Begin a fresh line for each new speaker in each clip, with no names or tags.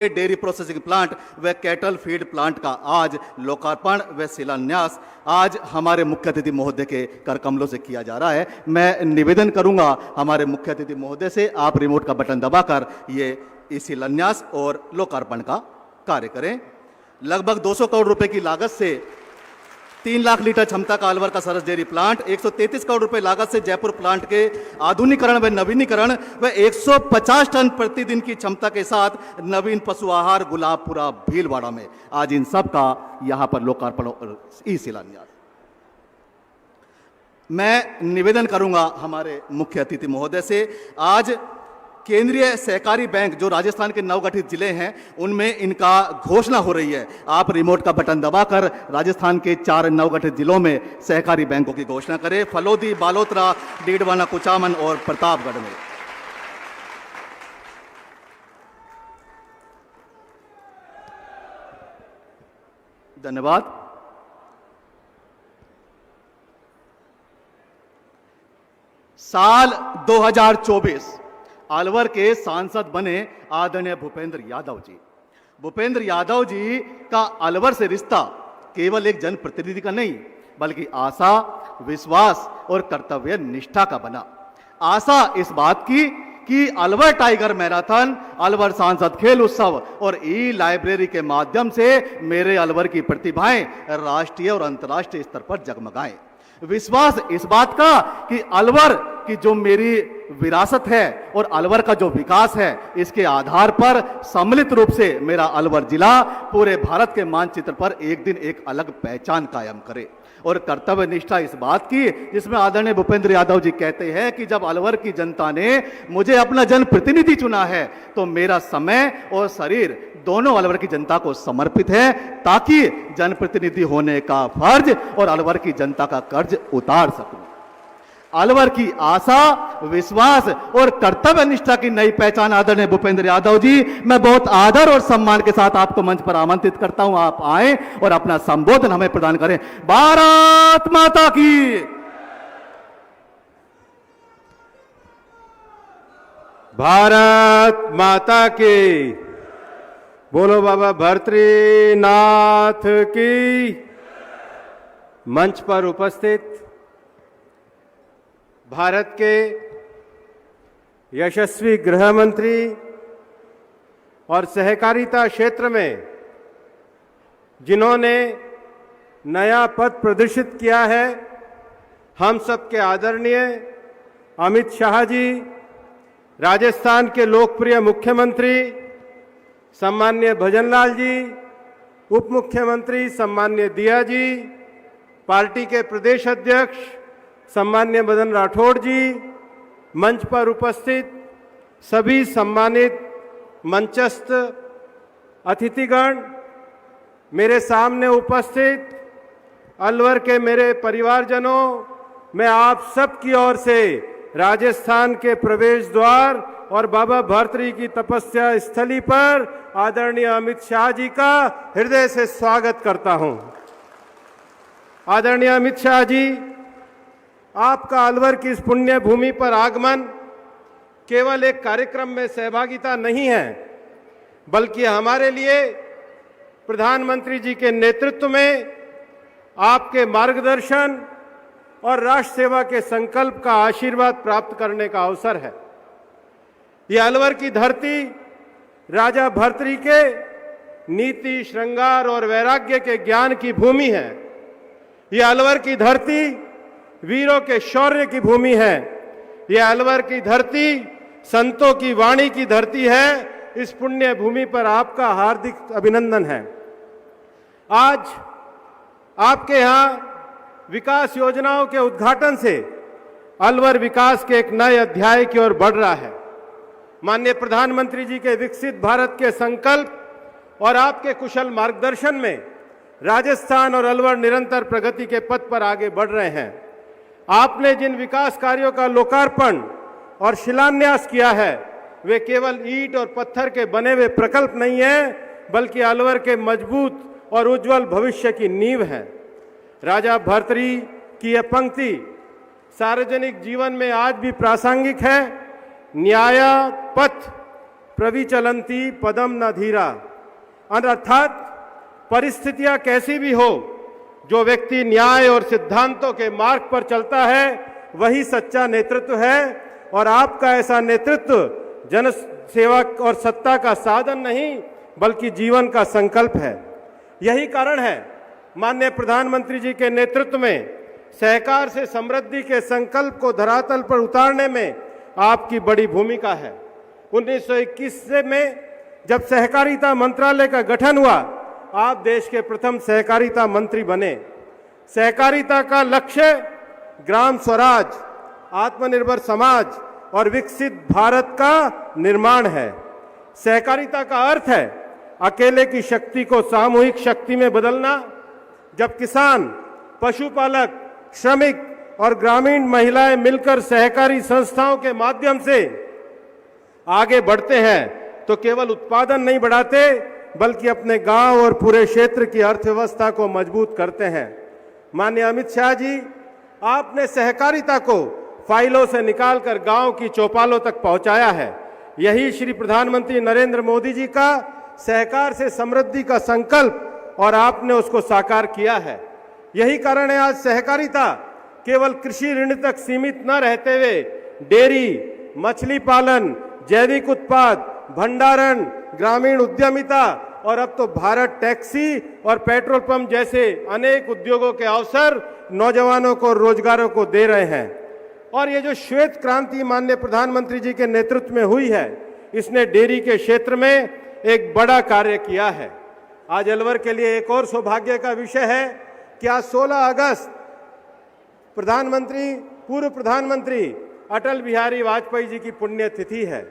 Dairy processing plant व cattle feed plant का आज लोकार्पण व शिलान्यास आज हमारे मुख्य अतिथि महोदय के कर कमलों से किया जा रहा है। मैं निवेदन करूंगा हमारे मुख्य अतिथि महोदय से, आप रिमोट का बटन दबाकर ये इस शिलान्यास और लोकार्पण का कार्य करें। लगभग 200 करोड़ रुपए की लागत से 3 लाख लीटर क्षमता का अलवर का सरस डेयरी प्लांट, 133 करोड़ रुपए लागत से जयपुर प्लांट के आधुनिकीकरण व नवीनीकरण व 150 टन प्रतिदिन की क्षमता के साथ नवीन पशु आहार गुलाबपुरा भीलवाड़ा में आज इन सब का यहां पर लोकार्पण और ई शिलान्यास। मैं निवेदन करूंगा हमारे मुख्य अतिथि महोदय से, आज केंद्रीय सहकारी बैंक जो राजस्थान के नवगठित जिले हैं उनमें इनका घोषणा हो रही है। आप रिमोट का बटन दबाकर राजस्थान के 4 नवगठित जिलों में सहकारी बैंकों की घोषणा करें, फलोदी, बालोतरा, डीडवाना, कुचामन और प्रतापगढ़ में। धन्यवाद। साल 2024 अलवर के सांसद बने आदरणीय भूपेंद्र यादव जी। भूपेंद्र यादव जी का अलवर से रिश्ता केवल एक जनप्रतिनिधि का नहीं बल्कि आशा, विश्वास और कर्तव्य निष्ठा का बना। आशा इस बात की कि अलवर टाइगर मैराथन, अलवर सांसद खेल उत्सव और ई लाइब्रेरी के माध्यम से मेरे अलवर की प्रतिभाएं राष्ट्रीय और अंतर्राष्ट्रीय स्तर पर जगमगाएं। विश्वास इस बात का कि अलवर की जो मेरी विरासत है और अलवर का जो विकास है इसके आधार पर सम्मिलित रूप से मेरा अलवर जिला पूरे भारत के मानचित्र पर एक दिन एक अलग पहचान कायम करे। और कर्तव्य निष्ठा इस बात की जिसमें आदरणीय भूपेंद्र यादव जी कहते हैं कि जब अलवर की जनता ने मुझे अपना जनप्रतिनिधि चुना है तो मेरा समय और शरीर दोनों अलवर की जनता को समर्पित है ताकि जनप्रतिनिधि होने का फर्ज और अलवर की जनता का कर्ज उतार सकूं। अलवर की आशा, विश्वास और कर्तव्य निष्ठा की नई पहचान आदरणीय भूपेंद्र यादव जी, मैं बहुत आदर और सम्मान के साथ आपको मंच पर आमंत्रित करता हूं। आप आए और अपना संबोधन हमें प्रदान करें। भारत माता की।
भारत माता की। बोलो बाबा भर्तृनाथ की। मंच पर उपस्थित भारत के यशस्वी गृह मंत्री और सहकारिता क्षेत्र में जिन्होंने नया पथ प्रदर्शित किया है, हम सबके आदरणीय अमित शाह जी, राजस्थान के लोकप्रिय मुख्यमंत्री सम्मान्य भजनलाल जी, उप मुख्यमंत्री सम्मान्य दिया जी, पार्टी के प्रदेश अध्यक्ष सम्मान्य मदन राठौड़ जी, मंच पर उपस्थित सभी सम्मानित मंचस्थ अतिथिगण, मेरे सामने उपस्थित अलवर के मेरे परिवारजनों, मैं आप सब की ओर से राजस्थान के प्रवेश द्वार और बाबा भर्तृ की तपस्या स्थली पर आदरणीय अमित शाह जी का हृदय से स्वागत करता हूं। आदरणीय अमित शाह जी, आपका अलवर की इस पुण्य भूमि पर आगमन केवल एक कार्यक्रम में सहभागिता नहीं है बल्कि हमारे लिए प्रधानमंत्री जी के नेतृत्व में आपके मार्गदर्शन और राष्ट्र सेवा के संकल्प का आशीर्वाद प्राप्त करने का अवसर है। यह अलवर की धरती राजा भर्तृ के नीति, श्रृंगार और वैराग्य के ज्ञान की भूमि है। यह अलवर की धरती वीरों के शौर्य की भूमि है। यह अलवर की धरती संतों की वाणी की धरती है। इस पुण्य भूमि पर आपका हार्दिक अभिनंदन है। आज आपके यहाँ विकास योजनाओं के उद्घाटन से अलवर विकास के एक नए अध्याय की ओर बढ़ रहा है। माननीय प्रधानमंत्री जी के विकसित भारत के संकल्प और आपके कुशल मार्गदर्शन में राजस्थान और अलवर निरंतर प्रगति के पथ पर आगे बढ़ रहे हैं। आपने जिन विकास कार्यों का लोकार्पण और शिलान्यास किया है वे केवल ईंट और पत्थर के बने हुए प्रकल्प नहीं है बल्कि अलवर के मजबूत और उज्जवल भविष्य की नींव है। राजा भर्तृ की यह पंक्ति सार्वजनिक जीवन में आज भी प्रासंगिक है। न्याय पथ प्रविचलंती पदम न धीरा। अर्थात परिस्थितियां कैसी भी हो, जो व्यक्ति न्याय और सिद्धांतों के मार्ग पर चलता है वही सच्चा नेतृत्व है। और आपका ऐसा नेतृत्व जन सेवा और सत्ता का साधन नहीं बल्कि जीवन का संकल्प है। यही कारण है माननीय प्रधानमंत्री जी के नेतृत्व में सहकार से समृद्धि के संकल्प को धरातल पर उतारने में आपकी बड़ी भूमिका है। 1921 में जब सहकारिता मंत्रालय का गठन हुआ, आप देश के प्रथम सहकारिता मंत्री बने। सहकारिता का लक्ष्य ग्राम स्वराज, आत्मनिर्भर समाज और विकसित भारत का निर्माण है। सहकारिता का अर्थ है अकेले की शक्ति को सामूहिक शक्ति में बदलना। जब किसान, पशुपालक, श्रमिक और ग्रामीण महिलाएं मिलकर सहकारी संस्थाओं के माध्यम से आगे बढ़ते हैं तो केवल उत्पादन नहीं बढ़ाते बल्कि अपने गांव और पूरे क्षेत्र की अर्थव्यवस्था को मजबूत करते हैं। माननीय अमित शाह जी, आपने सहकारिता को फाइलों से निकालकर गांव की चौपालों तक पहुंचाया है। यही श्री प्रधानमंत्री नरेंद्र मोदी जी का सहकार से समृद्धि का संकल्प और आपने उसको साकार किया है। यही कारण है आज सहकारिता केवल कृषि ऋण तक सीमित न रहते हुए डेयरी, मछली पालन, जैविक उत्पाद, भंडारण, ग्रामीण उद्यमिता और अब तो भारत टैक्सी और पेट्रोल पंप जैसे अनेक उद्योगों के अवसर नौजवानों को, रोजगारों को दे रहे हैं। और ये जो श्वेत क्रांति माननीय प्रधानमंत्री जी के नेतृत्व में हुई है, इसने डेयरी के क्षेत्र में एक बड़ा कार्य किया है। आज अलवर के लिए एक और सौभाग्य का विषय है कि आज 16 अगस्त पूर्व प्रधानमंत्री अटल बिहारी वाजपेयी जी की पुण्यतिथि है।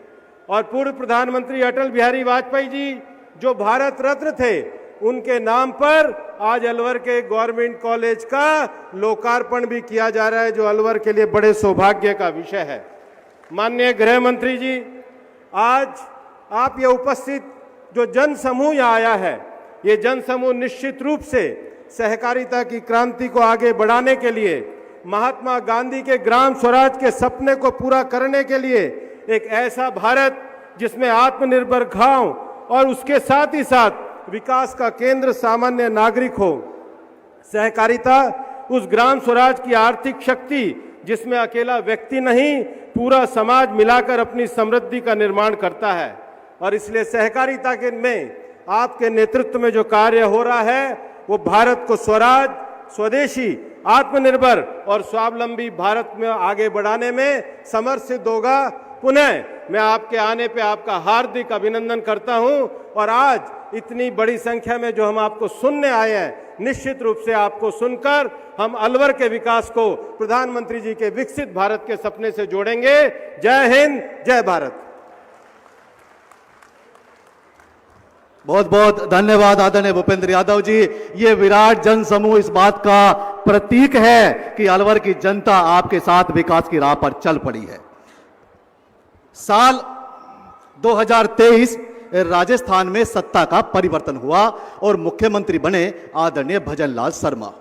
और पूर्व प्रधानमंत्री अटल बिहारी वाजपेयी जी जो भारत रत्न थे, उनके नाम पर आज अलवर के गवर्नमेंट कॉलेज का लोकार्पण भी किया जा रहा है, जो अलवर के लिए बड़े सौभाग्य का विषय है। माननीय गृह मंत्री जी, आज आप ये उपस्थित जो जन समूह यहाँ आया है, ये जन समूह निश्चित रूप से सहकारिता की क्रांति को आगे बढ़ाने के लिए, महात्मा गांधी के ग्राम स्वराज के सपने को पूरा करने के लिए एक ऐसा भारत जिसमें आत्मनिर्भर गांव और उसके साथ ही साथ विकास का केंद्र सामान्य नागरिक हो। सहकारिता उस ग्राम स्वराज की आर्थिक शक्ति जिसमें अकेला व्यक्ति नहीं, पूरा समाज मिलाकर अपनी समृद्धि का निर्माण करता है। और इसलिए सहकारिता के में आपके नेतृत्व में जो कार्य हो रहा है, वो भारत को स्वराज, स्वदेशी, आत्मनिर्भर और स्वावलंबी भारत में आगे बढ़ाने में समर्थ सिद्ध होगा। पुनः मैं आपके आने पे आपका हार्दिक अभिनंदन करता हूं। और आज इतनी बड़ी संख्या में जो हम आपको सुनने आए हैं, निश्चित रूप से आपको सुनकर हम अलवर के विकास को प्रधानमंत्री जी के विकसित भारत के सपने से जोड़ेंगे। जय हिंद, जय भारत।
बहुत बहुत धन्यवाद आदरणीय भूपेंद्र यादव जी। ये विराट जन समूह इस बात का प्रतीक है कि अलवर की जनता आपके साथ विकास की राह पर चल पड़ी है। साल 2023 राजस्थान में सत्ता का परिवर्तन हुआ और मुख्यमंत्री बने आदरणीय भजनलाल शर्मा।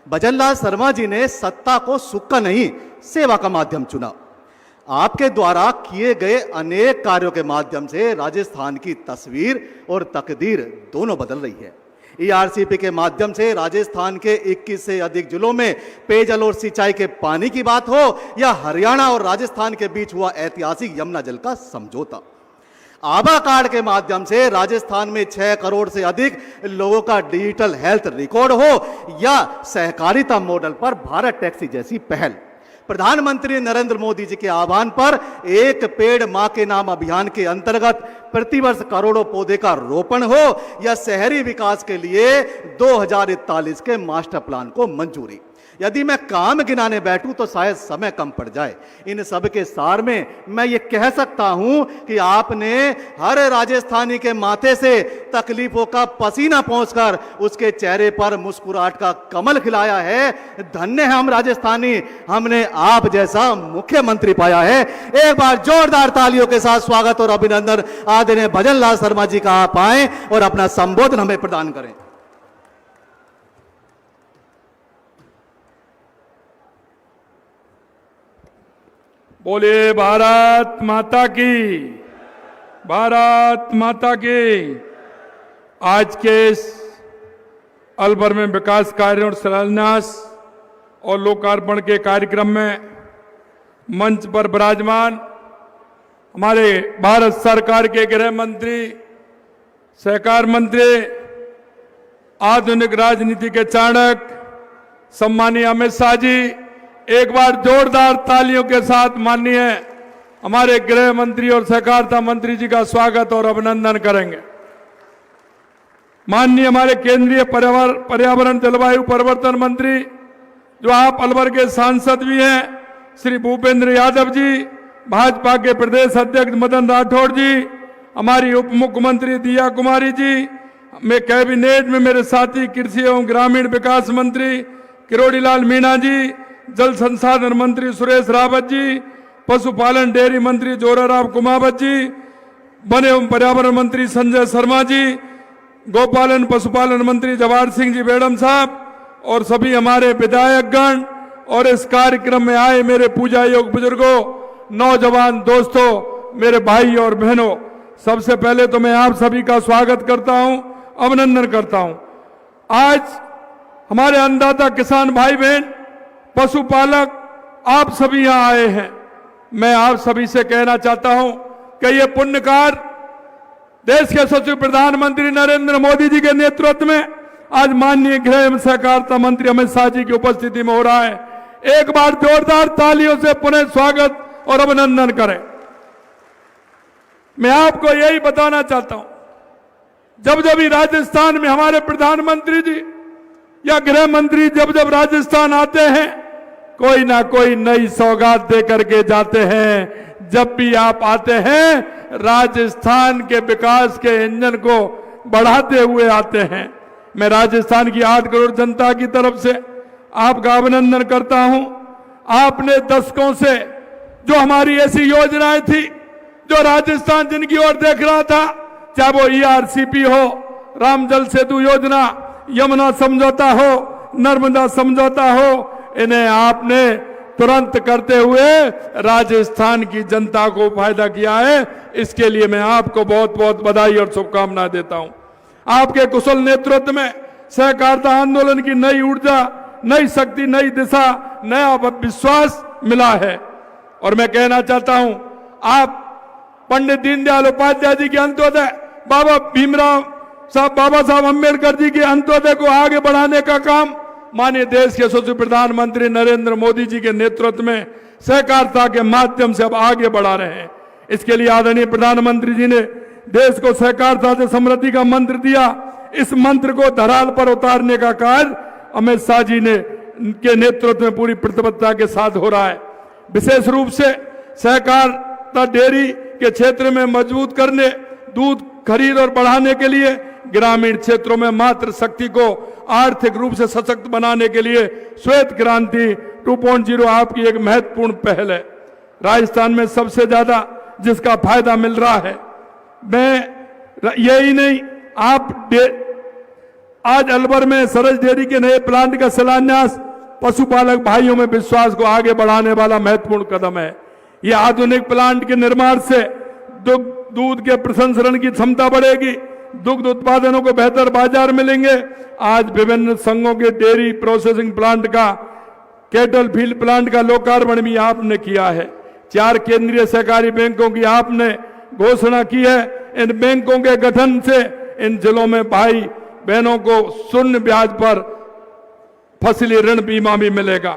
भजनलाल शर्मा जी ने सत्ता को सुख का नहीं, सेवा का माध्यम चुना। आपके द्वारा किए गए अनेक कार्यों के माध्यम से राजस्थान की तस्वीर और तकदीर दोनों बदल रही है। ईआरसीपी के माध्यम से राजस्थान के 21 से अधिक जिलों में पेयजल और सिंचाई के पानी की बात हो या हरियाणा और राजस्थान के बीच हुआ ऐतिहासिक यमुना जल का समझौता, आभा कार्ड के माध्यम से राजस्थान में 6 करोड़ से अधिक लोगों का डिजिटल हेल्थ रिकॉर्ड हो या सहकारिता मॉडल पर भारत टैक्सी जैसी पहल, प्रधानमंत्री नरेंद्र मोदी जी के आह्वान पर एक पेड़ मां के नाम अभियान के अंतर्गत प्रतिवर्ष करोड़ों पौधे का रोपण हो या शहरी विकास के लिए 2041 के मास्टर प्लान को मंजूरी। यदि मैं काम गिनाने बैठूं तो शायद समय कम पड़ जाए। इन सब के सार में मैं ये कह सकता हूं कि आपने हर राजस्थानी के माथे से तकलीफों का पसीना पोंछकर उसके चेहरे पर मुस्कुराहट का कमल खिलाया है। धन्य है हम राजस्थानी, हमने आप जैसा मुख्यमंत्री पाया है। एक बार जोरदार तालियों के साथ स्वागत और अभिनंदन आदरणीय भजनलाल शर्मा जी का आप आए और अपना संबोधन हमें प्रदान करें।
बोलिए भारत माता की, भारत माता की। आज के इस अलवर में विकास कार्यों और शिलान्यास और लोकार्पण के कार्यक्रम में मंच पर विराजमान हमारे भारत सरकार के गृह मंत्री, सहकार मंत्री, आधुनिक राजनीति के चाणक्य सम्मानीय अमित शाह जी, एक बार जोरदार तालियों के साथ माननीय हमारे गृह मंत्री और सहकारिता मंत्री जी का स्वागत और अभिनंदन करेंगे। माननीय हमारे केंद्रीय पर्यावरण जलवायु परिवर्तन मंत्री, जो आप अलवर के सांसद भी हैं, श्री भूपेंद्र यादव जी, भाजपा के प्रदेश अध्यक्ष मदन राठौड़ जी, हमारी उप मुख्यमंत्री दिया कुमारी जी, मैं कैबिनेट में मेरे साथी कृषि एवं ग्रामीण विकास मंत्री किरोड़ी लाल मीणा जी, जल संसाधन मंत्री सुरेश रावत जी, पशुपालन डेयरी मंत्री जोराराव कुमावत जी, वन एवं पर्यावरण मंत्री संजय शर्मा जी, गौपालन पशुपालन मंत्री जवाहर सिंह जी बेड़म साहब और सभी हमारे विधायकगण और इस कार्यक्रम में आए मेरे पूजा योग बुजुर्गों, नौजवान दोस्तों, मेरे भाई और बहनों, सबसे पहले तो मैं आप सभी का स्वागत करता हूं, अभिनंदन करता हूं। आज हमारे अन्नदाता किसान भाई बहन, पशुपालक, आप सभी यहां आए हैं। मैं आप सभी से कहना चाहता हूं कि ये पुण्य कार्य देश के सचिव प्रधानमंत्री नरेंद्र मोदी जी के नेतृत्व में आज माननीय गृह एवं सहकारिता मंत्री अमित शाह जी की उपस्थिति में हो रहा है। एक बार जोरदार तालियों से पुनः स्वागत और अभिनंदन करें। मैं आपको यही बताना चाहता हूं, जब जब भी राजस्थान में हमारे प्रधानमंत्री जी या गृह मंत्री जब जब राजस्थान आते हैं, कोई ना कोई नई सौगात दे करके जाते हैं। जब भी आप आते हैं, राजस्थान के विकास के इंजन को बढ़ाते हुए आते हैं। मैं राजस्थान की 8 करोड़ जनता की तरफ से आपका अभिनंदन करता हूं। आपने दशकों से जो हमारी ऐसी योजनाएं थी, जो राजस्थान जिनकी ओर देख रहा था, चाहे वो ERCP हो, राम जल सेतु योजना, यमुना समझौता हो, नर्मदा समझौता हो, इन्हें आपने तुरंत करते हुए राजस्थान की जनता को फायदा किया है। इसके लिए मैं आपको बहुत बहुत बधाई और शुभकामनाएं देता हूं। आपके कुशल नेतृत्व में सहकारिता आंदोलन की नई ऊर्जा, नई शक्ति, नई दिशा, नया विश्वास मिला है। और मैं कहना चाहता हूं, आप पंडित दीनदयाल उपाध्याय जी के अंत्योदय, बाबा साहब अम्बेडकर जी के अंत्योदय को आगे बढ़ाने का काम माननीय देश के सचिव प्रधानमंत्री नरेंद्र मोदी जी के नेतृत्व में सहकारिता के माध्यम से अब आगे बढ़ा रहे हैं। इसके लिए आदरणीय प्रधानमंत्री जी ने देश को सहकारिता से समृद्धि का मंत्र दिया। इस मंत्र को धराल पर उतारने का कार्य अमित शाह जी ने के नेतृत्व में पूरी प्रतिबद्धता के साथ हो रहा है। विशेष रूप से सहकारिता डेयरी के क्षेत्र में मजबूत करने, दूध खरीद और बढ़ाने के लिए, ग्रामीण क्षेत्रों में मातृ शक्ति को आर्थिक रूप से सशक्त बनाने के लिए श्वेत क्रांति 2.0 आपकी एक महत्वपूर्ण पहल है। राजस्थान में सबसे ज्यादा जिसका फायदा मिल रहा है, मैं यही नहीं, आप आज अलवर में सरस डेयरी के नए प्लांट का शिलान्यास पशुपालक भाइयों में विश्वास को आगे बढ़ाने वाला महत्वपूर्ण कदम है। यह आधुनिक प्लांट के निर्माण से दूध के प्रसंस्करण की क्षमता बढ़ेगी, दुग्ध उत्पादनों को बेहतर बाजार मिलेंगे। आज विभिन्न संघों के डेयरी प्रोसेसिंग प्लांट का, कैटल फील्ड प्लांट का लोकार्पण भी आपने किया है। 4 केंद्रीय सहकारी बैंकों की आपने घोषणा की है। इन बैंकों के गठन से इन जिलों में भाई बहनों को शून्य ब्याज पर फसली ऋण बीमा भी मिलेगा।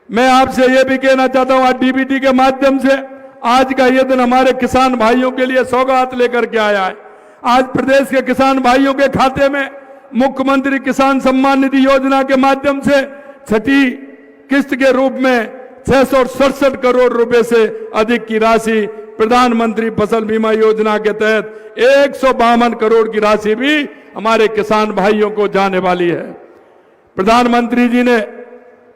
मैं आपसे यह भी कहना चाहता हूं, आज DBT के माध्यम से आज का यह दिन हमारे किसान भाइयों के लिए सौगात लेकर के आया है। आज प्रदेश के किसान भाइयों के खाते में मुख्यमंत्री किसान सम्मान निधि योजना के माध्यम से छठी किस्त के रूप में 667 करोड़ रुपए से अधिक की राशि, प्रधानमंत्री फसल बीमा योजना के तहत 152 करोड़ की राशि भी हमारे किसान भाइयों को जाने वाली है। प्रधानमंत्री जी ने,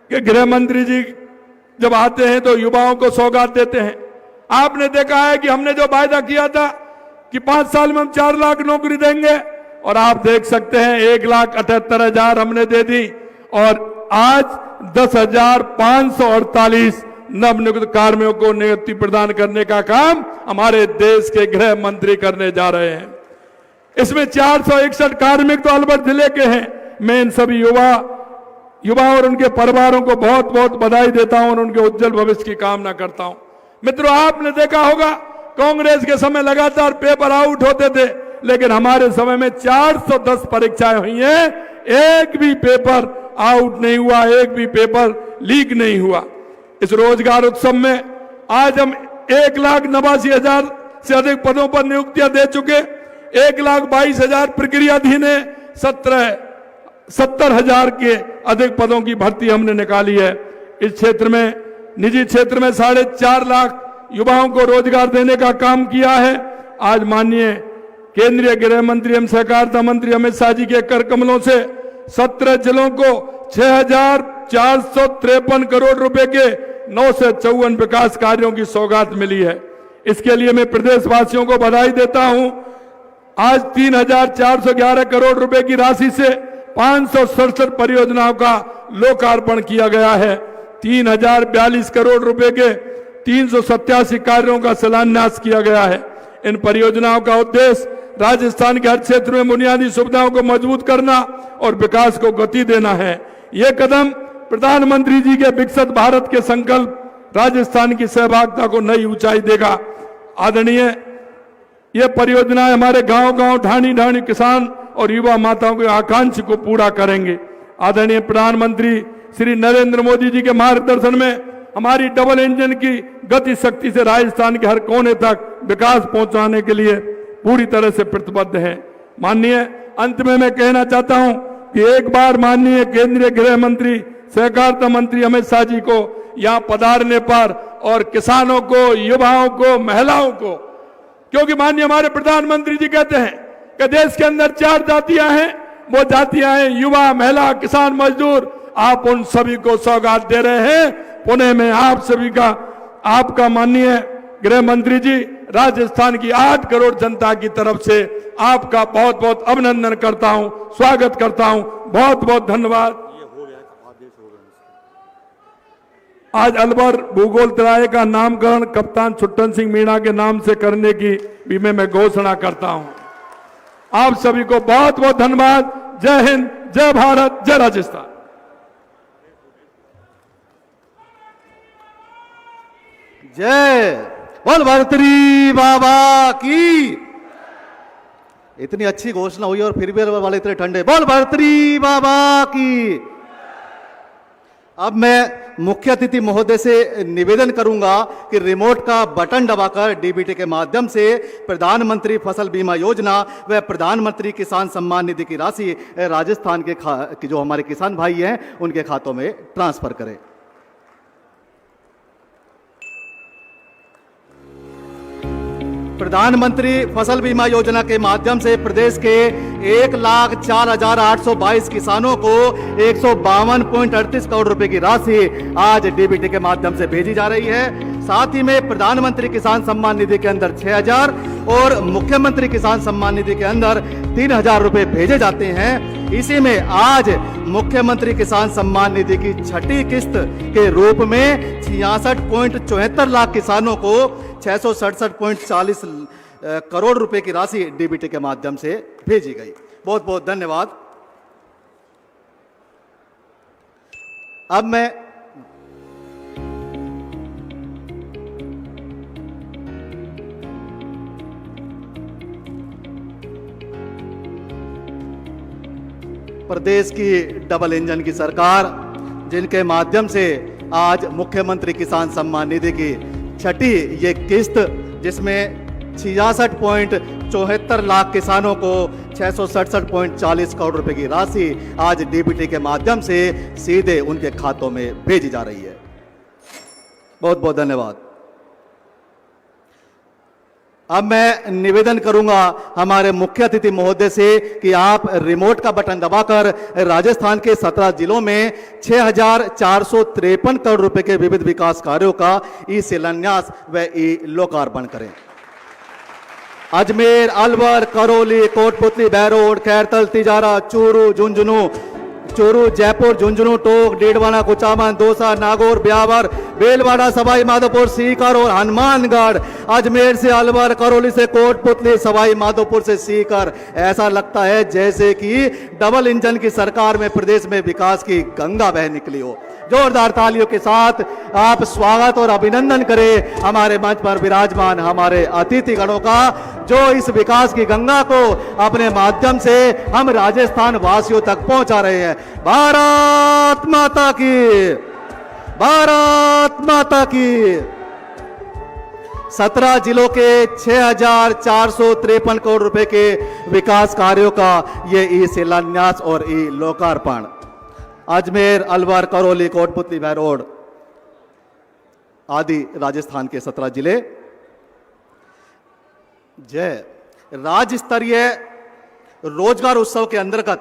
गृह मंत्री जी जब आते हैं तो युवाओं को सौगात देते हैं। आपने देखा है कि हमने जो वायदा किया था कि 5 साल में हम 4 लाख नौकरी देंगे, और आप देख सकते हैं 1,78,000 हमने दे दी, और आज 10,548 नवनियुक्त कार्मिकों को नियुक्ति प्रदान करने का काम हमारे देश के गृह मंत्री करने जा रहे हैं। इसमें 461 कार्मिक तो अलवर जिले के हैं। मैं इन सभी युवा और उनके परिवारों को बहुत बहुत बधाई देता हूं और उनके उज्जवल भविष्य की कामना करता हूं। मित्रों, आपने देखा होगा कांग्रेस के समय लगातार पेपर आउट होते थे, लेकिन हमारे समय में 410 परीक्षाएं हुई हैं, एक भी पेपर आउट नहीं हुआ, एक भी पेपर लीक नहीं हुआ। इस रोजगार उत्सव में आज हम 1,82,000 से अधिक पदों पर नियुक्तियां दे चुके। 1,22,000 प्रक्रियाधीन है। 70,000 के अधिक पदों की भर्ती हमने निकाली है। इस क्षेत्र में, निजी क्षेत्र में 4.5 लाख युवाओं को रोजगार देने का काम किया है। आज माननीय केंद्रीय गृह मंत्री एवं सहकारिता मंत्री अमित शाह जी के कर कमलों से 17 जिलों को 6,453 करोड़ रुपए के 954 विकास कार्यों की सौगात मिली है। इसके लिए मैं प्रदेशवासियों को बधाई देता हूं। आज 3,411 करोड़ रुपए की राशि से 567 परियोजनाओं का लोकार्पण किया गया है। 3,042 करोड़ रुपए के 387 कार्यों का शिलान्यास किया गया है। इन परियोजनाओं का उद्देश्य राजस्थान के हर क्षेत्र में बुनियादी सुविधाओं को मजबूत करना और विकास को गति देना है। ये कदम प्रधानमंत्री जी के विकसित भारत के संकल्प राजस्थान की सहभागिता को नई ऊंचाई देगा। आदरणीय, ये परियोजनाएं हमारे गांव-गांव, ढाणी-ढाणी किसान और युवा माताओं के आकांक्षा को पूरा करेंगे। आदरणीय प्रधानमंत्री श्री नरेंद्र मोदी जी के मार्गदर्शन में हमारी डबल इंजन की गति शक्ति से राजस्थान के हर कोने तक विकास पहुंचाने के लिए पूरी तरह से प्रतिबद्ध है। माननीय, अंत में मैं कहना चाहता हूं कि एक बार माननीय केंद्रीय गृह मंत्री, सहकारिता मंत्री अमित शाह जी को यहां पधारने पर और किसानों को, युवाओं को, महिलाओं को, क्योंकि माननीय हमारे प्रधानमंत्री जी कहते हैं कि देश के अंदर 4 जातियां हैं, वो जातियां हैं युवा, महिला, किसान, मजदूर। आप उन सभी को सौगात दे रहे हैं। पुणे में आप सभी का, आपका माननीय गृह मंत्री जी, राजस्थान की 8 करोड़ जनता की तरफ से आपका बहुत बहुत अभिनंदन करता हूं, स्वागत करता हूं। बहुत बहुत धन्यवाद। आज अलवर भूगोल तराई का नामकरण कप्तान छुट्टन सिंह मीणा के नाम से करने की भी मैं घोषणा करता हूं। आप सभी को बहुत बहुत धन्यवाद। जय हिंद, जय भारत, जय राजस्थान।
जय बोल भर्तृहरि बाबा की। इतनी अच्छी घोषणा हुई और फिर भी वाले इतने ठंडे। बोल भर्तृहरि बाबा की। अब मैं मुख्य अतिथि महोदय से निवेदन करूंगा कि रिमोट का बटन दबाकर डीबीटी के माध्यम से प्रधानमंत्री फसल बीमा योजना व प्रधानमंत्री किसान सम्मान निधि की राशि राजस्थान के जो हमारे किसान भाई हैं उनके खातों में ट्रांसफर करें। प्रधानमंत्री फसल बीमा योजना के माध्यम से प्रदेश के 1,04,822 किसानों को 152.38 करोड़ रुपए की राशि आज डीबीटी के माध्यम से भेजी जा रही है। साथ ही में प्रधानमंत्री किसान सम्मान निधि के अंदर 6,000 और मुख्यमंत्री किसान सम्मान निधि के अंदर 3,000 रुपए भेजे जाते हैं। इसी में आज मुख्यमंत्री किसान सम्मान निधि की छठी किस्त के रूप में 66.74 लाख किसानों को 667.40 करोड़ रुपए की राशि डीबीटी के माध्यम से भेजी गई। बहुत बहुत धन्यवाद। अब मैं प्रदेश की डबल इंजन की सरकार, जिनके माध्यम से आज मुख्यमंत्री किसान सम्मान निधि की छठी ये किस्त, जिसमें 66.74 लाख किसानों को 667.40 करोड़ रुपए की राशि आज डीबीटी के माध्यम से सीधे उनके खातों में भेजी जा रही है। बहुत बहुत धन्यवाद। अब मैं निवेदन करूंगा हमारे मुख्य अतिथि महोदय से कि आप रिमोट का बटन दबाकर राजस्थान के 17 जिलों में 6,453 करोड़ रुपए के विविध विकास कार्यों का ई शिलान्यास व ई लोकार्पण करें। अजमेर, अलवर, करौली, कोटपुतली, बहरोड, खैरतल, तिजारा, चूरू, झुंझुनू, चूरू, जयपुर, झुंझुनू, टोंक, डीडवाना, कुचामन, दौसा, नागौर, ब्यावर, बेलवाड़ा, सवाई माधोपुर, सीकर और हनुमानगढ़, अजमेर से अलवर, करौली से कोटपुतली, सवाई माधोपुर से सीकर। ऐसा लगता है जैसे कि डबल इंजन की सरकार में प्रदेश में विकास की गंगा बह निकली हो। जोरदार तालियों के साथ आप स्वागत और अभिनंदन करें हमारे मंच पर विराजमान हमारे अतिथि गणों का, जो इस विकास की गंगा को अपने माध्यम से हम राजस्थान वासियों तक पहुंचा रहे हैं। भारत माता की, भारत माता की। 17 जिलों के 6,453 करोड़ रुपए के विकास कार्यों का ये ई शिलान्यास और ई लोकार्पण। अजमेर, अलवर, करौली, कोटपुतली, बहरोड आदि राजस्थान के 17 जिले। जय। राज्य स्तरीय रोजगार उत्सव के अंतर्गत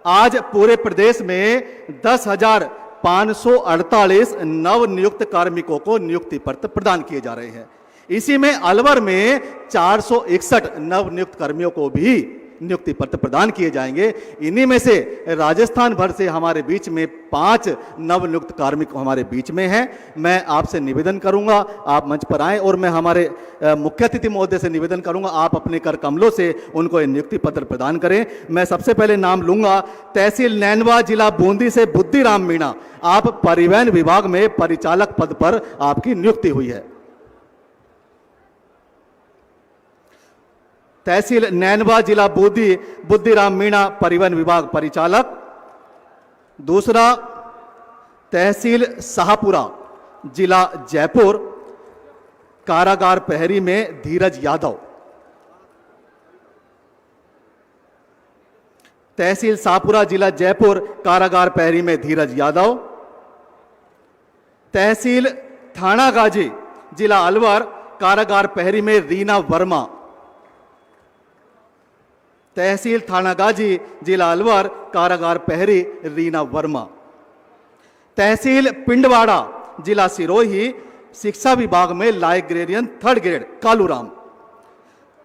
आज पूरे प्रदेश में 10,548 नव नियुक्त कार्मिकों को नियुक्ति पत्र प्रदान किए जा रहे हैं। इसी में अलवर में 461 नव नियुक्त कर्मियों को भी नियुक्ति पत्र प्रदान किए जाएंगे। इन्हीं में से राजस्थान भर से हमारे बीच में 5 नव नियुक्त कार्मिक हमारे बीच में हैं। मैं आपसे निवेदन करूंगा आप मंच पर आएं और मैं हमारे मुख्य अतिथि महोदय से निवेदन करूंगा आप अपने कर कमलों से उनको नियुक्ति पत्र प्रदान करें। मैं सबसे पहले नाम लूंगा तहसील नैनवा, जिला बूंदी से बुद्धिराम मीणा। आप परिवहन विभाग में परिचालक पद पर आपकी नियुक्ति हुई है। तहसील नैनवा, जिला बुद्धिराम मीणा, परिवहन विभाग परिचालक। दूसरा तहसील शाहपुरा, जिला जयपुर, कारागार प्रहरी में धीरज यादव। तहसील शाहपुरा, जिला जयपुर, कारागार प्रहरी में धीरज यादव। तहसील थानागाजी, जिला अलवर, कारागार प्रहरी में रीना वर्मा। तहसील थानागाजी, जिला अलवर, कारागार प्रहरी रीना वर्मा। तहसील पिंडवाड़ा, जिला सिरोही, शिक्षा विभाग में लाइब्रेरियन 3rd ग्रेड कालूराम।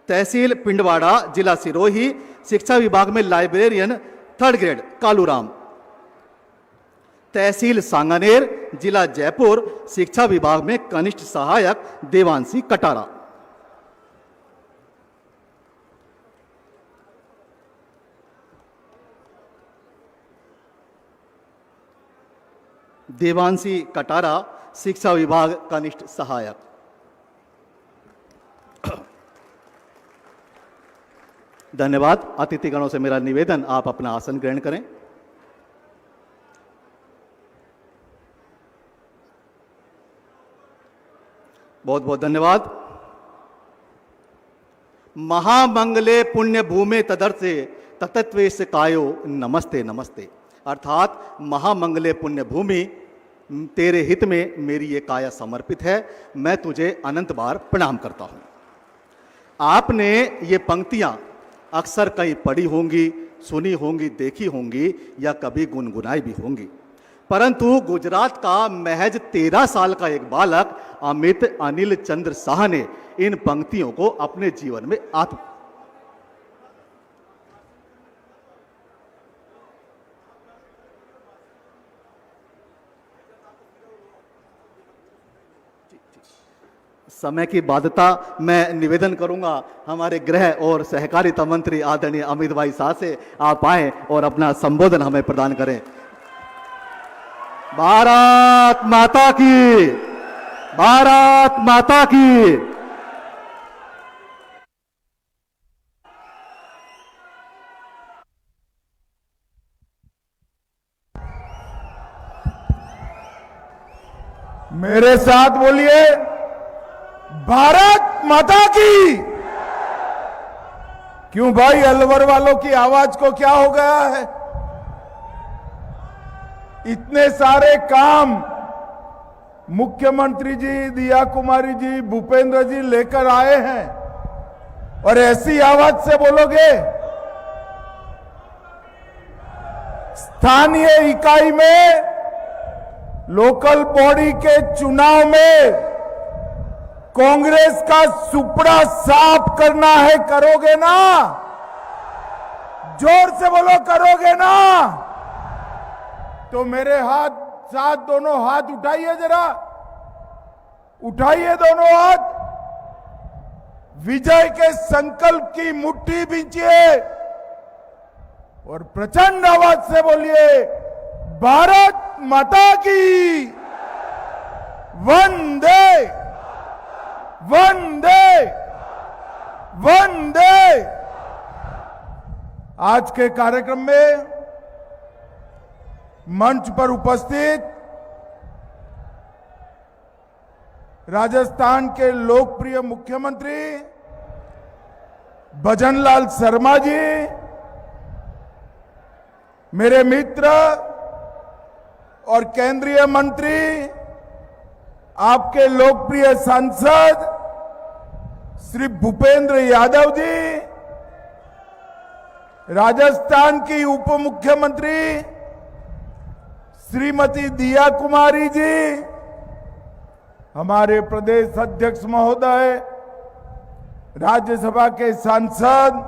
तहसील पिंडवाड़ा, जिला सिरोही, शिक्षा विभाग में लाइब्रेरियन 3rd ग्रेड कालूराम। तहसील सांगानेर, जिला जयपुर, शिक्षा विभाग में कनिष्ठ सहायक देवांशी कटारा। देवांशी कटारा, शिक्षा विभाग कनिष्ठ सहायक। धन्यवाद। अतिथिगणों से मेरा निवेदन आप अपना आसन ग्रहण करें। बहुत बहुत धन्यवाद। महामंगले पुण्य भूमि तदर्थे ततत्वेश कायो नमस्ते नमस्ते। अर्थात महामंगले पुण्य भूमि, तेरे हित में मेरी ये काया समर्पित है, मैं तुझे अनंत बार प्रणाम करता हूं। आपने ये पंक्तियां अक्सर कहीं पढ़ी होंगी, सुनी होंगी, देखी होंगी या कभी गुनगुनाई भी होंगी, परंतु गुजरात का महज 13 साल का एक बालक अमित अनिल चंद्र शाह ने इन पंक्तियों को अपने जीवन में समय की बाध्यता मैं निवेदन करूंगा हमारे गृह और सहकारिता मंत्री आदरणीय अमित भाई शाह से आप आए और अपना संबोधन हमें प्रदान करें। भारत माता की, भारत माता की।
मेरे साथ बोलिए, भारत माता की। क्यों भाई, अलवर वालों की आवाज को क्या हो गया है? इतने सारे काम मुख्यमंत्री जी, दिया कुमारी जी, भूपेंद्र जी लेकर आए हैं और ऐसी आवाज से बोलोगे? स्थानीय इकाई में, लोकल बॉडी के चुनाव में कांग्रेस का सुपड़ा साफ करना है, करोगे ना? जोर से बोलो, करोगे ना? तो मेरे साथ दोनों हाथ उठाइए जरा, उठाइए दोनों हाथ, विजय के संकल्प की मुट्ठी बींचिए और प्रचंड आवाज से बोलिए, भारत माता की वंदे वंदे वंदे। आज के कार्यक्रम में मंच पर उपस्थित राजस्थान के लोकप्रिय मुख्यमंत्री भजनलाल शर्मा जी, मेरे मित्र और केंद्रीय मंत्री, आपके लोकप्रिय सांसद श्री भूपेंद्र यादव जी, राजस्थान की उप मुख्यमंत्री श्रीमती दिया कुमारी जी, हमारे प्रदेश अध्यक्ष महोदय, राज्यसभा के सांसद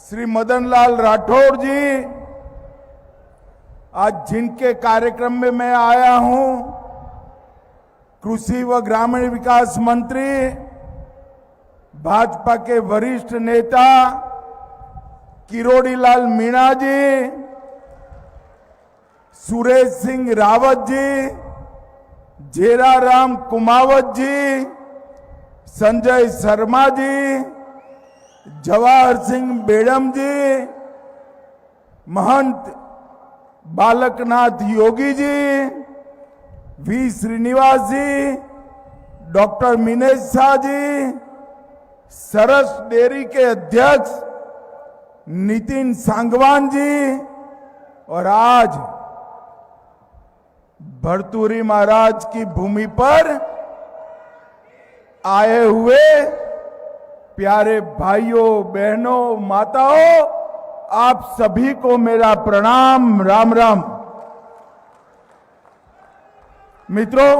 श्री मदन लाल राठौर जी, आज जिनके कार्यक्रम में मैं आया हूं, कृषि व ग्रामीण विकास मंत्री, भाजपा के वरिष्ठ नेता Kirodi Lal Meena ji, Suresh Singh Rawat ji, Jeraram Kumawat ji, Sanjay Sharma ji, Jawahar Singh Bedham ji, Mahant Balaknath Yogi ji, V Srinivas ji, doctor Minesh Shah ji, Saras dairy के अध्यक्ष नितिन सांगवान जी, और आज भर्तृहरि महाराज की भूमि पर आए हुए प्यारे भाइयों बहनों माताओं, आप सभी को मेरा प्रणाम, राम राम। मित्रों,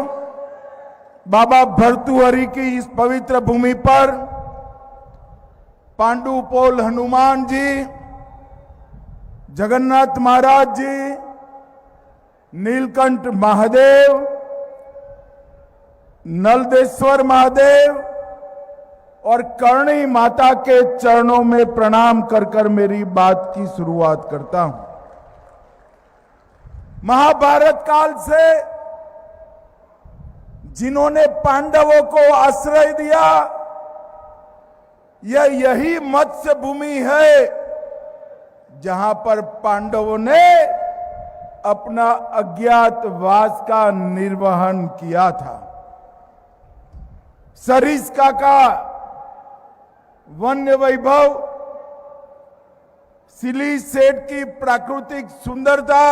बाबा भर्तृहरि की इस पवित्र भूमि पर पांडुपोल हनुमान जी, जगन्नाथ महाराज जी, नीलकंठ महादेव, नलदेश्वर महादेव और करणी माता के चरणों में प्रणाम कर कर मेरी बात की शुरुआत करता हूं। महाभारत काल से जिन्होंने पांडवों को आश्रय दिया, यही मत्स्य भूमि है जहां पर पांडवों ने अपना अज्ञातवास का निर्वहन किया था। सरिस्का का वन्य वैभव, सिली सेठ की प्राकृतिक सुंदरता,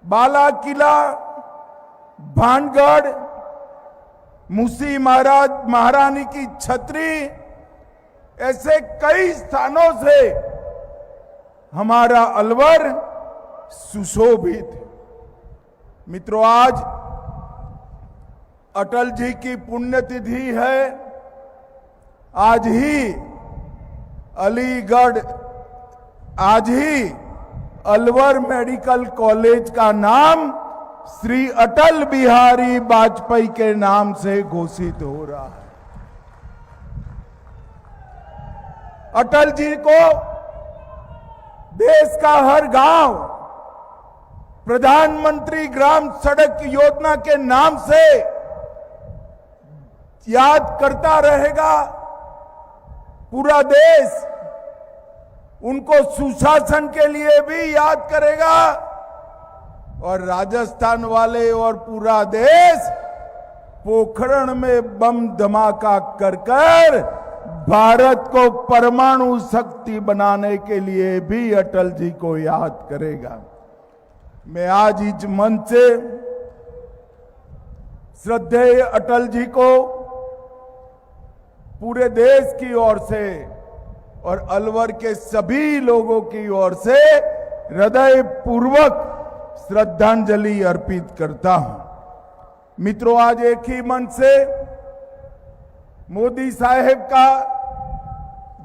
बाला किला, भानगढ़, मुसी महाराज महारानी की छतरी, ऐसे कई स्थानों से हमारा अलवर सुशोभित। मित्रों, आज अटल जी की पुण्यतिथि है। आज ही अलीगढ़, आज ही अलवर मेडिकल कॉलेज का नाम श्री अटल बिहारी वाजपेयी के नाम से घोषित हो रहा है। अटल जी को देश का हर गांव प्रधानमंत्री ग्राम सड़क योजना के नाम से याद करता रहेगा। पूरा देश उनको सुशासन के लिए भी याद करेगा और राजस्थान वाले और पूरा देश पोखरण में बम धमाका कर कर भारत को परमाणु शक्ति बनाने के लिए भी अटल जी को याद करेगा। मैं आज इस मंच से श्रद्धेय अटल जी को पूरे देश की ओर से और अलवर के सभी लोगों की ओर से हृदय पूर्वक श्रद्धांजलि अर्पित करता हूं। मित्रों, आज एक ही मंच से मोदी साहेब का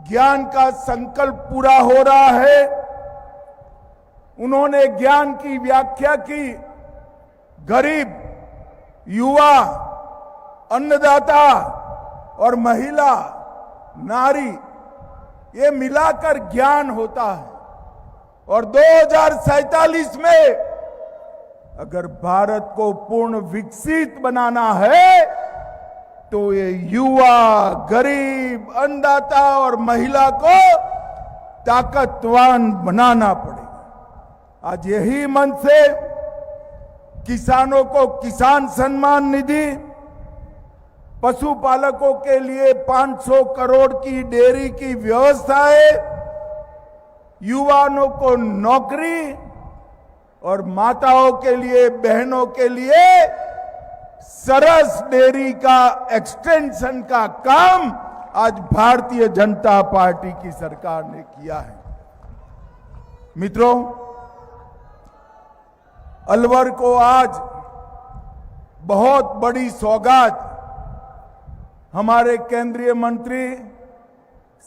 ज्ञान का संकल्प पूरा हो रहा है। उन्होंने ज्ञान की व्याख्या की। गरीब, युवा, अन्नदाता और महिला, नारी, ये मिलाकर ज्ञान होता है। और 2047 में अगर भारत को पूर्ण विकसित बनाना है तो ये युवा, गरीब, अन्नदाता और महिला को ताकतवान बनाना पड़ेगा। आज यही मन से किसानों को किसान सम्मान निधि, पशुपालकों के लिए 500 करोड़ की डेयरी की व्यवस्था है, युवाओं को नौकरी और माताओं के लिए, बहनों के लिए सरस डेयरी का एक्सटेंशन का काम आज भारतीय जनता पार्टी की सरकार ने किया है। मित्रों, अलवर को आज बहुत बड़ी सौगात हमारे केंद्रीय मंत्री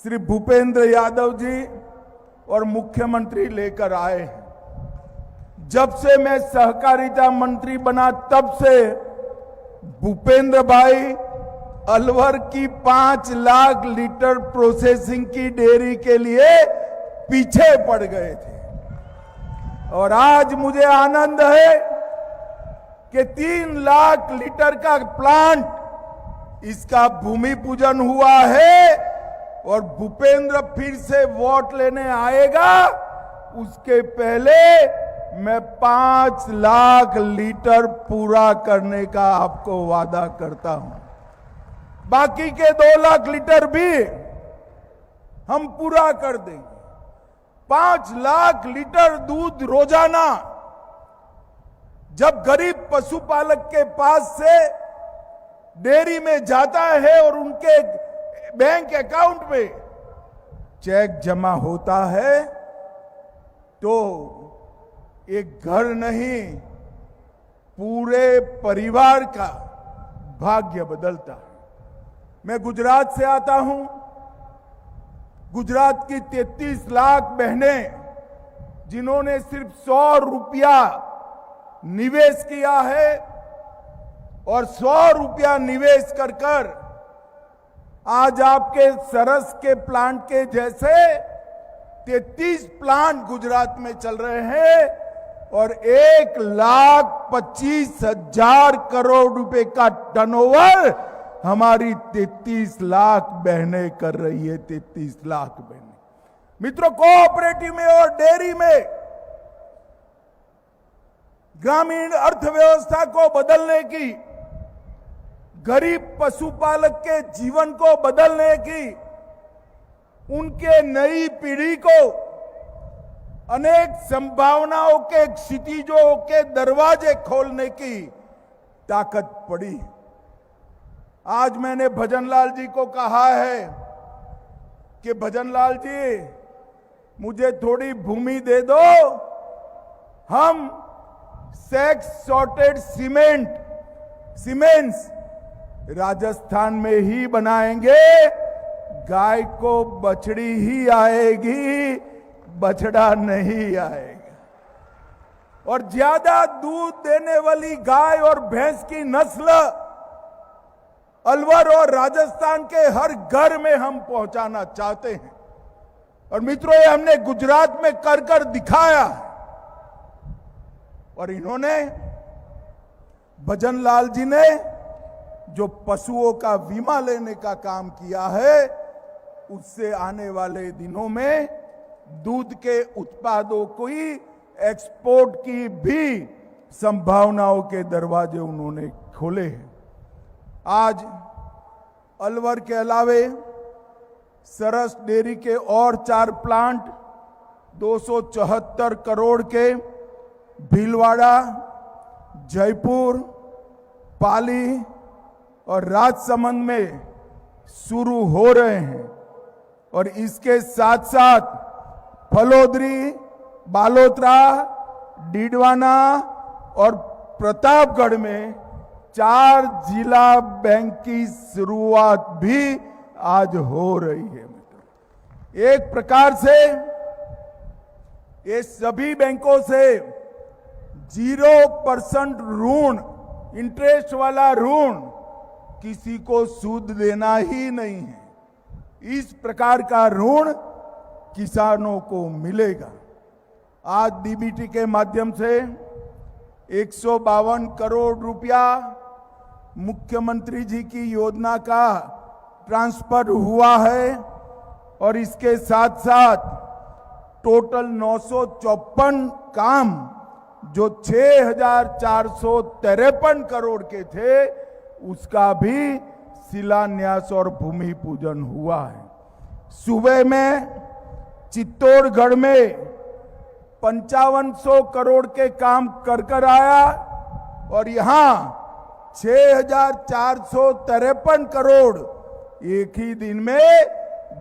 श्री भूपेंद्र यादव जी और मुख्यमंत्री लेकर आए हैं। जब से मैं सहकारिता मंत्री बना तब से भूपेंद्र भाई अलवर की 5 लाख लीटर प्रोसेसिंग की डेयरी के लिए पीछे पड़ गए थे। और आज मुझे आनंद है कि 3 लाख लीटर का प्लांट, इसका भूमि पूजन हुआ है और भूपेंद्र फिर से वोट लेने आएगा, उसके पहले मैं 5 लाख लीटर पूरा करने का आपको वादा करता हूं। बाकी के 2 लाख लीटर भी हम पूरा कर देंगे। 5 लाख लीटर दूध रोजाना जब गरीब पशुपालक के पास से डेयरी में जाता है और उनके बैंक अकाउंट में चेक जमा होता है तो एक घर नहीं, पूरे परिवार का भाग्य बदलता है। मैं गुजरात से आता हूं। गुजरात की 33 लाख बहनें जिन्होंने सिर्फ 100 रुपया निवेश किया है और 100 रुपया निवेश कर कर आज आपके सरस के प्लांट के जैसे 33 प्लांट गुजरात में चल रहे हैं और 1,25,000 करोड़ रुपए का टर्नओवर हमारी 33 लाख बहनें कर रही है। 33 लाख बहनें। मित्रों, कोऑपरेटिव में और डेयरी में ग्रामीण अर्थव्यवस्था को बदलने की, गरीब पशुपालक के जीवन को बदलने की, उनके नई पीढ़ी को अनेक संभावनाओं के क्षितिजों के दरवाजे खोलने की ताकत पड़ी। आज मैंने भजनलाल जी को कहा है कि भजनलाल जी, मुझे थोड़ी भूमि दे दो, हम सेक्स सॉर्टेड सीमेंट्स राजस्थान में ही बनाएंगे। गाय को बछड़ी ही आएगी, बछड़ा नहीं आएगा। और ज्यादा दूध देने वाली गाय और भैंस की नस्ल अलवर और राजस्थान के हर घर में हम पहुंचाना चाहते हैं। और मित्रों, ये हमने गुजरात में कर कर दिखाया। और इन्होंने, भजनलाल जी ने जो पशुओं का बीमा लेने का काम किया है, उससे आने वाले दिनों में दूध के उत्पादों को ही एक्सपोर्ट की भी संभावनाओं के दरवाजे उन्होंने खोले हैं। आज अलवर के अलावे सरस डेयरी के और 4 प्लांट 274 करोड़ के भीलवाड़ा, जयपुर, पाली और राजसमंद में शुरू हो रहे हैं। और इसके साथ साथ फलोदरी, बालोतरा, डीडवाना और प्रतापगढ़ में 4 जिला बैंक की शुरुआत भी आज हो रही है। एक प्रकार से ये सभी बैंकों से 0% ऋण, इंटरेस्ट वाला ऋण किसी को सूद देना ही नहीं है। इस प्रकार का ऋण किसानों को मिलेगा। आज डीबीटी के माध्यम से 152 करोड़ रुपया मुख्यमंत्री जी की योजना का ट्रांसफर हुआ है और इसके साथ साथ टोटल 954 काम जो 6,453 करोड़ के थे उसका भी शिलान्यास और भूमि पूजन हुआ है। सुबह में चित्तौड़गढ़ में 5500 करोड़ के काम कर आया और यहां 6,453 करोड़ एक ही दिन में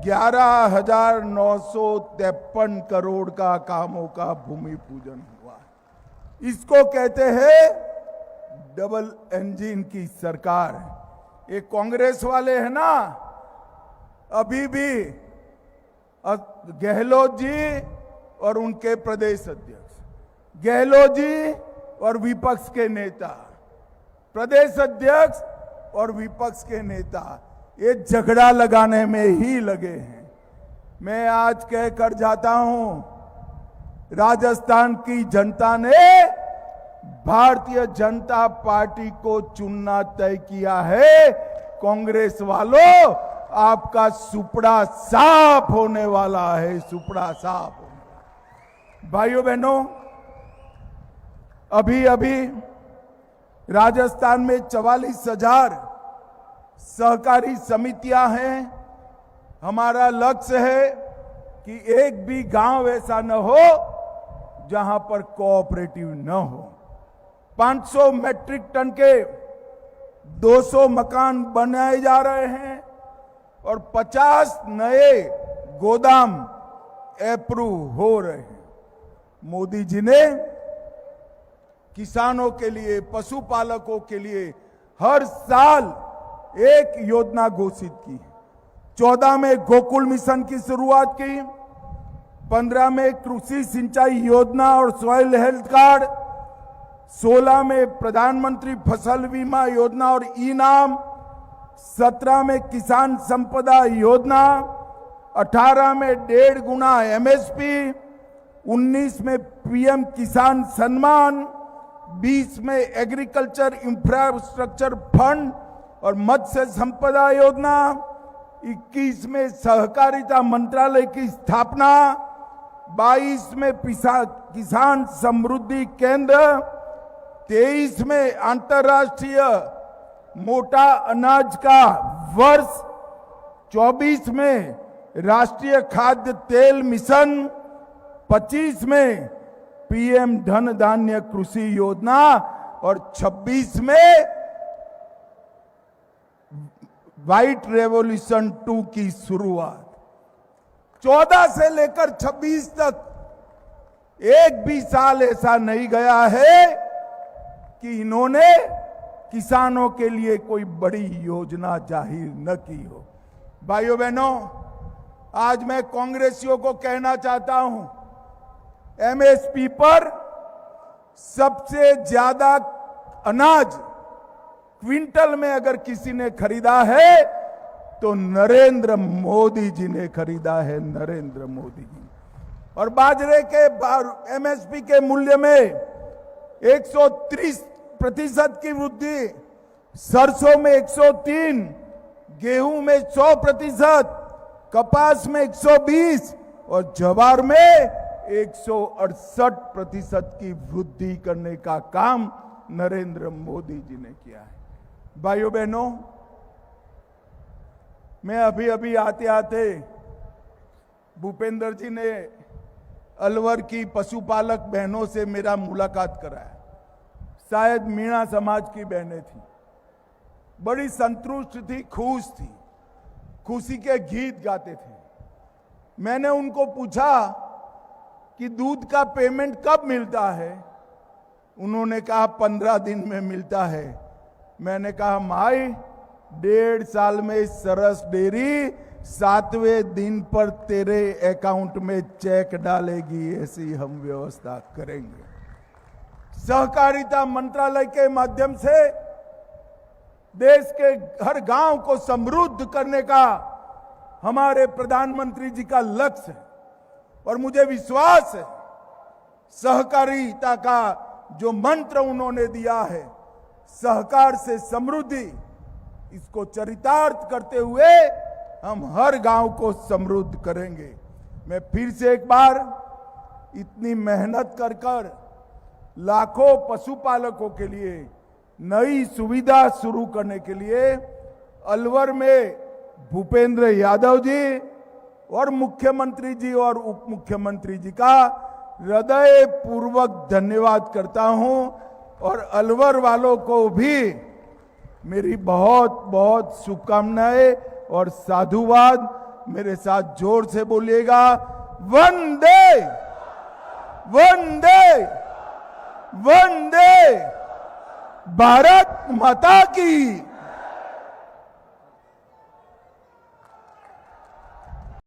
11,953 करोड़ का कामों का भूमि पूजन हुआ। इसको कहते हैं डबल इंजन की सरकार। ये कांग्रेस वाले हैं ना, अभी भी गहलोत जी और उनके प्रदेश अध्यक्ष, गहलोत जी और विपक्ष के नेता, प्रदेश अध्यक्ष और विपक्ष के नेता ये झगड़ा लगाने में ही लगे हैं। मैं आज कहकर जाता हूं, राजस्थान की जनता ने भारतीय जनता पार्टी को चुनना तय किया है। कांग्रेस वालों, आपका सुपड़ा साफ होने वाला है, सुपड़ा साफ होने वाला। भाइयों बहनों, अभी राजस्थान में 44,000 सहकारी समितियां हैं। हमारा लक्ष्य है कि एक भी गांव ऐसा न हो जहां पर कोऑपरेटिव न हो। 500 मैट्रिक टन के 200 मकान बनाए जा रहे हैं और 50 नए गोदाम अप्रूव हो रहे हैं। मोदी जी ने किसानों के लिए, पशुपालकों के लिए हर साल एक योजना घोषित की। 14 में गोकुल मिशन की शुरुआत की, 15 में कृषि सिंचाई योजना और सॉइल हेल्थ कार्ड, 16 में प्रधानमंत्री फसल बीमा योजना और ई-नाम, 17 में किसान संपदा योजना, 18 में 1.5 गुना एमएसपी, 19 में पीएम किसान सम्मान, 20 में एग्रीकल्चर इंफ्रास्ट्रक्चर फंड और मत्स्य संपदा योजना, 21 में सहकारिता मंत्रालय की स्थापना, 22 में किसान समृद्धि केंद्र, 23 में अंतर्राष्ट्रीय मोटा अनाज का वर्ष, 24 में राष्ट्रीय खाद्य तेल मिशन, 25 में पीएम धन धान्य कृषि योजना और 26 में व्हाइट रेवोल्यूशन 2 की शुरुआत। 14 से लेकर 26 तक एक भी साल ऐसा नहीं गया है कि इन्होंने किसानों के लिए कोई बड़ी योजना जाहिर न की हो। भाइयों बहनों, आज मैं कांग्रेसियों को कहना चाहता हूं, एमएसपी पर सबसे ज्यादा अनाज क्विंटल में अगर किसी ने खरीदा है तो नरेंद्र मोदी जी ने खरीदा है, नरेंद्र मोदी जी। और बाजरे के एमएसपी के मूल्य में 130% की वृद्धि, सरसों में 103, गेहूं में 100%, कपास में 120 और ज्वार में 168% की वृद्धि करने का काम नरेंद्र मोदी जी ने किया है। भाइयों बहनों, मैं अभी आते आते भूपेंद्र जी ने अलवर की पशुपालक बहनों से मेरा मुलाकात कराया। शायद मीणा समाज की बहनें थी, बड़ी संतुष्ट थी, खुश थी, खुशी के गीत गाते थे। मैंने उनको पूछा कि दूध का पेमेंट कब मिलता है? उन्होंने कहा 15 दिन में मिलता है। मैंने कहा माई, 1.5 साल में सरस डेयरी 7वें दिन पर तेरे अकाउंट में चेक डालेगी, ऐसी हम व्यवस्था करेंगे। सहकारिता मंत्रालय के माध्यम से देश के हर गांव को समृद्ध करने का हमारे प्रधानमंत्री जी का लक्ष्य है और मुझे विश्वास है सहकारिता का जो मंत्र उन्होंने दिया है, सहकार से समृद्धि, इसको चरितार्थ करते हुए हम हर गांव को समृद्ध करेंगे। मैं फिर से एक बार इतनी मेहनत कर कर लाखों पशुपालकों के लिए नई सुविधा शुरू करने के लिए अलवर में भूपेंद्र यादव जी और मुख्यमंत्री जी और उप मुख्यमंत्री जी का हृदय पूर्वक धन्यवाद करता हूं और अलवर वालों को भी मेरी बहुत बहुत शुभकामनाएं और साधुवाद। मेरे साथ जोर से बोलिएगा, वंदे वंदे वंदे, भारत माता की।